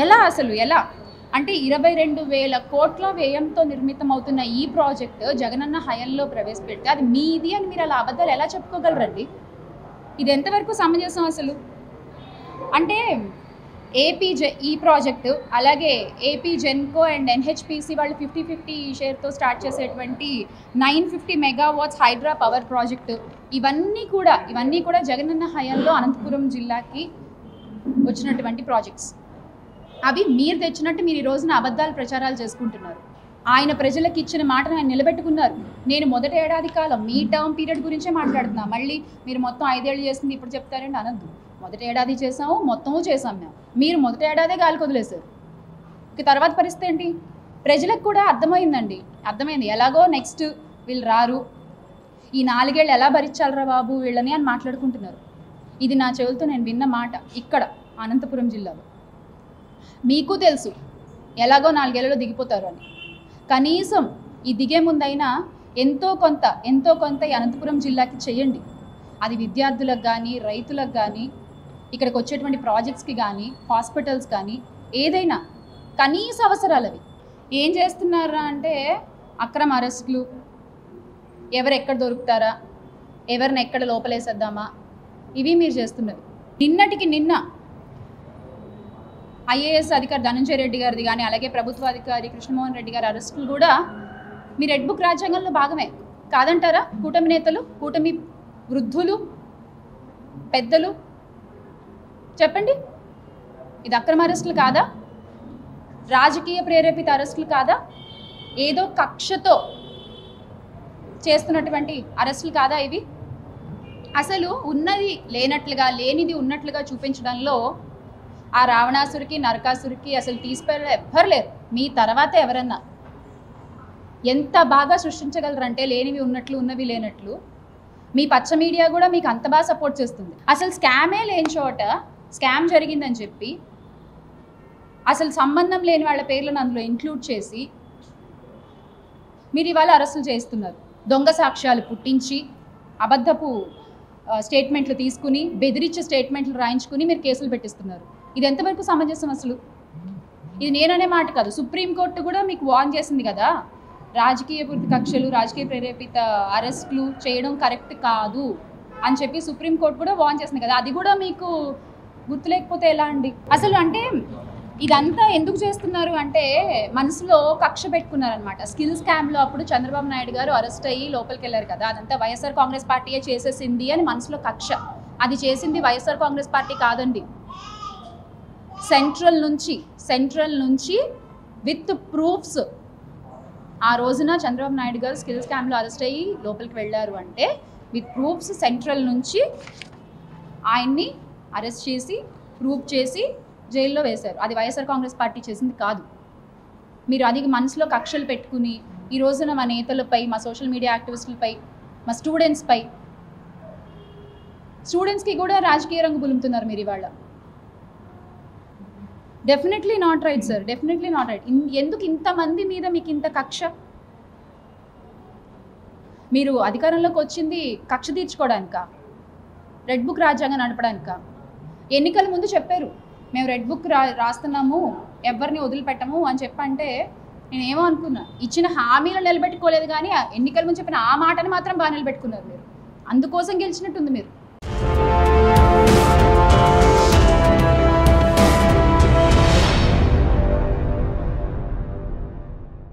ఎలా అసలు ఎలా అంటే 22,000 కోట్ల వ్యయంతో నిర్మితమవుతున్న ఈ ప్రాజెక్ట్ జగనన్న హయాంలో ప్రవేశపెడితే అది మీది అని మీరు అలా అబద్ధాలు ఎలా చెప్పుకోగలరండి? ఇది ఎంతవరకు సమంజసం అసలు? అంటే ఈ ప్రాజెక్టు అలాగే ఏపీ జెన్కో అండ్ ఎన్హెచ్పిసి వాళ్ళు 50-50 షేర్తో స్టార్ట్ చేసేటువంటి 950 మెగావాట్స్ హైడ్రా పవర్ ప్రాజెక్టు ఇవన్నీ కూడా జగనన్న హయాంలో అనంతపురం జిల్లాకి వచ్చినటువంటి ప్రాజెక్ట్స్. అవి మీరు తెచ్చినట్టు మీరు ఈ రోజున అబద్ధాలు ప్రచారాలు చేసుకుంటున్నారు. ఆయన ప్రజలకు ఇచ్చిన మాటను ఆయన నిలబెట్టుకున్నారు. నేను మొదటి ఏడాది కాలం మీ టర్మ్ పీరియడ్ గురించే మాట్లాడుతున్నా. మళ్ళీ మీరు మొత్తం 5 ఏళ్ళు చేసింది ఇప్పుడు చెప్తారండి అనద్దు. మొదటి ఏడాది చేసాము, మొత్తము చేసాం మేము. మీరు మొదటి ఏడాదే గాలికి వదిలేశారు. ఇక తర్వాత పరిస్థితి ఏంటి? ప్రజలకు కూడా అర్థమైంది. ఎలాగో నెక్స్ట్ వీళ్ళు రారు, ఈ 4 ఏళ్ళు ఎలా భరించాలరా బాబు వీళ్ళని అని మాట్లాడుకుంటున్నారు. ఇది నా చెవులతో నేను విన్న మాట ఇక్కడ అనంతపురం జిల్లాలో. మీకు తెలుసు ఎలాగో 4 ఏళ్లలో దిగిపోతారు అని. కనీసం ఈ దిగే ముందైనా ఎంతో కొంత ఈ అనంతపురం జిల్లాకి చేయండి. అది విద్యార్థులకు కానీ, రైతులకు కానీ, ఇక్కడికి వచ్చేటువంటి ప్రాజెక్ట్స్కి కానీ, హాస్పిటల్స్ కానీ, ఏదైనా కనీస అవసరాలు అవి. ఏం చేస్తున్నారా అంటే అక్రమ అరెస్టులు, ఎవరు ఎక్కడ దొరుకుతారా, ఎవరిని ఎక్కడ లోపలేసేద్దామా, ఇవి మీరు చేస్తున్నది. నిన్నటికి నిన్న ఐఏఎస్ అధికారి ధనంజయ రెడ్డి గారిది కానీ, అలాగే ప్రభుత్వ అధికారి కృష్ణమోహన్ రెడ్డి గారి అరెస్టులు కూడా మీ రెడ్ బుక్ రాజ్యాంగంలో భాగమే కాదంటారా? కూటమి నేతలు, కూటమి వృద్ధులు, పెద్దలు చెప్పండి, ఇది అక్రమ అరెస్టులు కాదా? రాజకీయ ప్రేరేపిత అరెస్టులు కాదా? ఏదో కక్షతో చేస్తున్నటువంటి అరెస్టులు కాదా ఇవి? అసలు ఉన్నది లేనట్లుగా, లేనిది ఉన్నట్లుగా చూపించడంలో ఆ రావణాసురికి, నరకాసురికి అసలు తీసిపోయే ఎవ్వరు లేరు. మీ తర్వాత ఎవరన్నా ఎంత బాగా సృష్టించగలరంటే లేనివి ఉన్నట్లు, ఉన్నవి లేనట్లు. మీ పచ్చ మీడియా కూడా మీకు అంత బాగా సపోర్ట్ చేస్తుంది. అసలు స్కామే లేని చోట స్కామ్ జరిగిందని చెప్పి అసలు సంబంధం లేని వాళ్ళ పేర్లను అందులో ఇంక్లూడ్ చేసి మీరు ఇవాళ అరెస్టులు చేస్తున్నారు. దొంగ సాక్ష్యాలు పుట్టించి, అబద్ధపు స్టేట్మెంట్లు తీసుకుని, బెదిరించే స్టేట్మెంట్లు రాయించుకుని మీరు కేసులు పెట్టిస్తున్నారు. ఇది ఎంతవరకు సమంజసం అసలు? ఇది నేననే మాట కాదు, సుప్రీంకోర్టు కూడా మీకు వార్న్ చేసింది కదా, రాజకీయ పూర్తి కక్షలు, రాజకీయ ప్రేరేపిత అరెస్టులు చేయడం కరెక్ట్ కాదు అని చెప్పి సుప్రీంకోర్టు కూడా వార్న్ చేసింది కదా. అది కూడా మీకు గుర్తులేకపోతే ఎలా అండి? అసలు అంటే ఇదంతా ఎందుకు చేస్తున్నారు అంటే మనసులో కక్ష పెట్టుకున్నారనమాట. స్కిల్ స్కామ్లో అప్పుడు చంద్రబాబు నాయుడు గారు అరెస్ట్ అయ్యి లోపలికి వెళ్ళారు కదా, అదంతా వైఎస్ఆర్ కాంగ్రెస్ పార్టీయే చేసేసింది అని మనసులో కక్ష. అది చేసింది వైఎస్ఆర్ కాంగ్రెస్ పార్టీ కాదండి, సెంట్రల్ నుంచి విత్ ప్రూఫ్స్. ఆ రోజున చంద్రబాబు నాయుడు గారు స్కిల్ స్కామ్లో అరెస్ట్ అయ్యి లోపలికి వెళ్ళారు అంటే విత్ ప్రూఫ్స్ సెంట్రల్ నుంచి ఆయన్ని అరెస్ట్ చేసి, ప్రూఫ్ చేసి జైల్లో వేశారు. అది వైఎస్ఆర్ కాంగ్రెస్ పార్టీ చేసింది కాదు. మీరు అది మనసులో కక్షలు పెట్టుకుని ఈ రోజున మా నేతలపై, మా సోషల్ మీడియా యాక్టివిస్టులపై, మా స్టూడెంట్స్కి కూడా రాజకీయ రంగు పులుముతున్నారు మీరు ఇవాళ. Definitely not right sir, definitely not right. ఎందుకు ఇంతమంది మీద మీకు ఇంత కక్ష? మీరు అధికారంలోకి వచ్చింది కక్ష తీర్చుకోవడానికా? రెడ్ బుక్ రాజ్యాంగం నడపడానికా? ఎన్నికల ముందు చెప్పారు మేము రెడ్ బుక్ రాస్తున్నాము, ఎవరిని వదిలిపెట్టము అని చెప్పంటే నేనేమో అనుకున్నా, ఇచ్చిన హామీలు నిలబెట్టుకోలేదు కానీ ఎన్నికల ముందు చెప్పిన ఆ మాటని మాత్రం బాగా నిలబెట్టుకున్నారు మీరు. అందుకోసం గెలిచినట్టుంది మీరు.